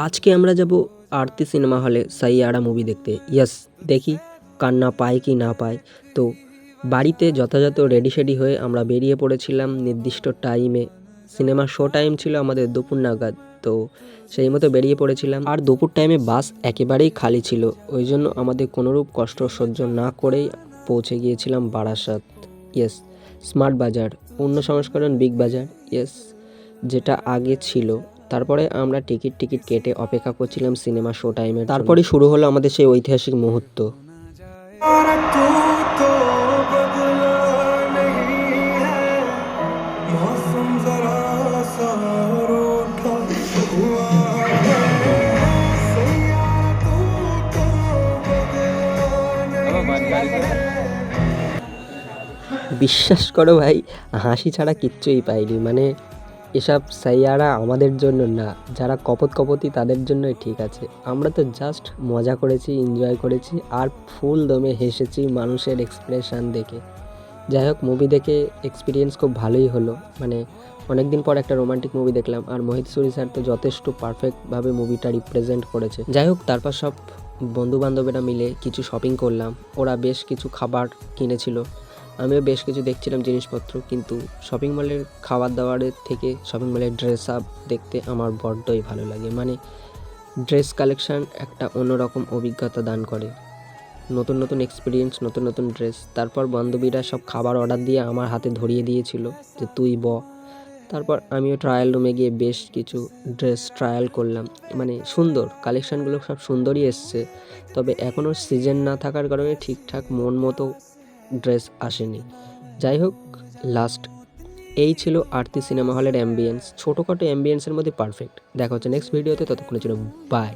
আজকে আমরা যাব আরতি সিনেমা হলে সাইয়ারা মুভি দেখতে। ইয়েস, দেখি কান্না পায় কি না পায়। তো বাড়িতে যথাযথ রেডি শেডি হয়ে আমরা বেরিয়ে পড়েছিলাম নির্দিষ্ট টাইমে। সিনেমার শো টাইম ছিল আমাদের দুপুর নাগাদ। তো সেই মতো বেরিয়ে পড়েছিলাম। আর দুপুর টাইমে বাস একেবারেই খালি ছিল, ওই জন্য আমাদের কোনোরূপ কষ্ট সহ্য না করেই পৌঁছে গিয়েছিলাম বারাসাত। ইয়েস, স্মার্ট বাজার, পূর্ণ সংস্করণ বিগ বাজার। ইয়েস, যেটা আগে ছিল। তারপরে আমরা টিকিট কেটে অপেক্ষা করছিলাম সিনেমা শো টাইমের। তারপরে শুরু হলো আমাদের সেই ঐতিহাসিক মুহূর্ত। বিশ্বাস করো ভাই, হাসি ছাড়া কিচ্ছুই পাইনি। মানে এসব সাইয়ারা আমাদের জন্য না, যারা কপতি তাদের জন্যই ঠিক আছে। আমরা তো জাস্ট মজা করেছি, এনজয় করেছি আর ফুল দমে হেসেছি মানুষের এক্সপ্রেশন দেখে। যাই হোক, মুভি দেখে এক্সপিরিয়েন্স খুব ভালোই হলো। মানে অনেক দিন পর একটা রোমান্টিক মুভি দেখলাম, আর মোহিত সুরি স্যার তো যথেষ্ট পারফেক্টভাবে মুভিটা রিপ্রেজেন্ট করেছে। যাই হোক, তারপর সব বন্ধুবান্ধবেরা মিলে কিছু শপিং করলাম। ওরা বেশ কিছু খাবার কিনেছিল, আমিও বেশ কিছু দেখছিলাম জিনিসপত্র। কিন্তু শপিং মলের খাবার দাবারের থেকে শপিং মলের ড্রেস আপ দেখতে আমার বড্ডই ভালো লাগে। মানে ড্রেস কালেকশান একটা অন্যরকম অভিজ্ঞতা দান করে, নতুন নতুন এক্সপিরিয়েন্স, নতুন নতুন ড্রেস। তারপর বান্ধবীরা সব খাবার অর্ডার দিয়ে আমার হাতে ধরিয়ে দিয়েছিল যে তুই তারপর আমিও ট্রায়াল রুমে গিয়ে বেশ কিছু ড্রেস ট্রায়াল করলাম। মানে সুন্দর, কালেকশানগুলো সব সুন্দরই এসছে, তবে এখনও সিজন না থাকার কারণে ঠিকঠাক মন মতো ড্রেস আসেনি। যাই হোক, লাস্ট এই ছিল আরতি সিনেমা হলের অ্যাম্বিয়েন্স। ছোটোখাটো অ্যাম্বিয়েন্সের মধ্যে পারফেক্ট। দেখা হচ্ছে নেক্সট ভিডিওতে, ততক্ষণের জন্য বাই।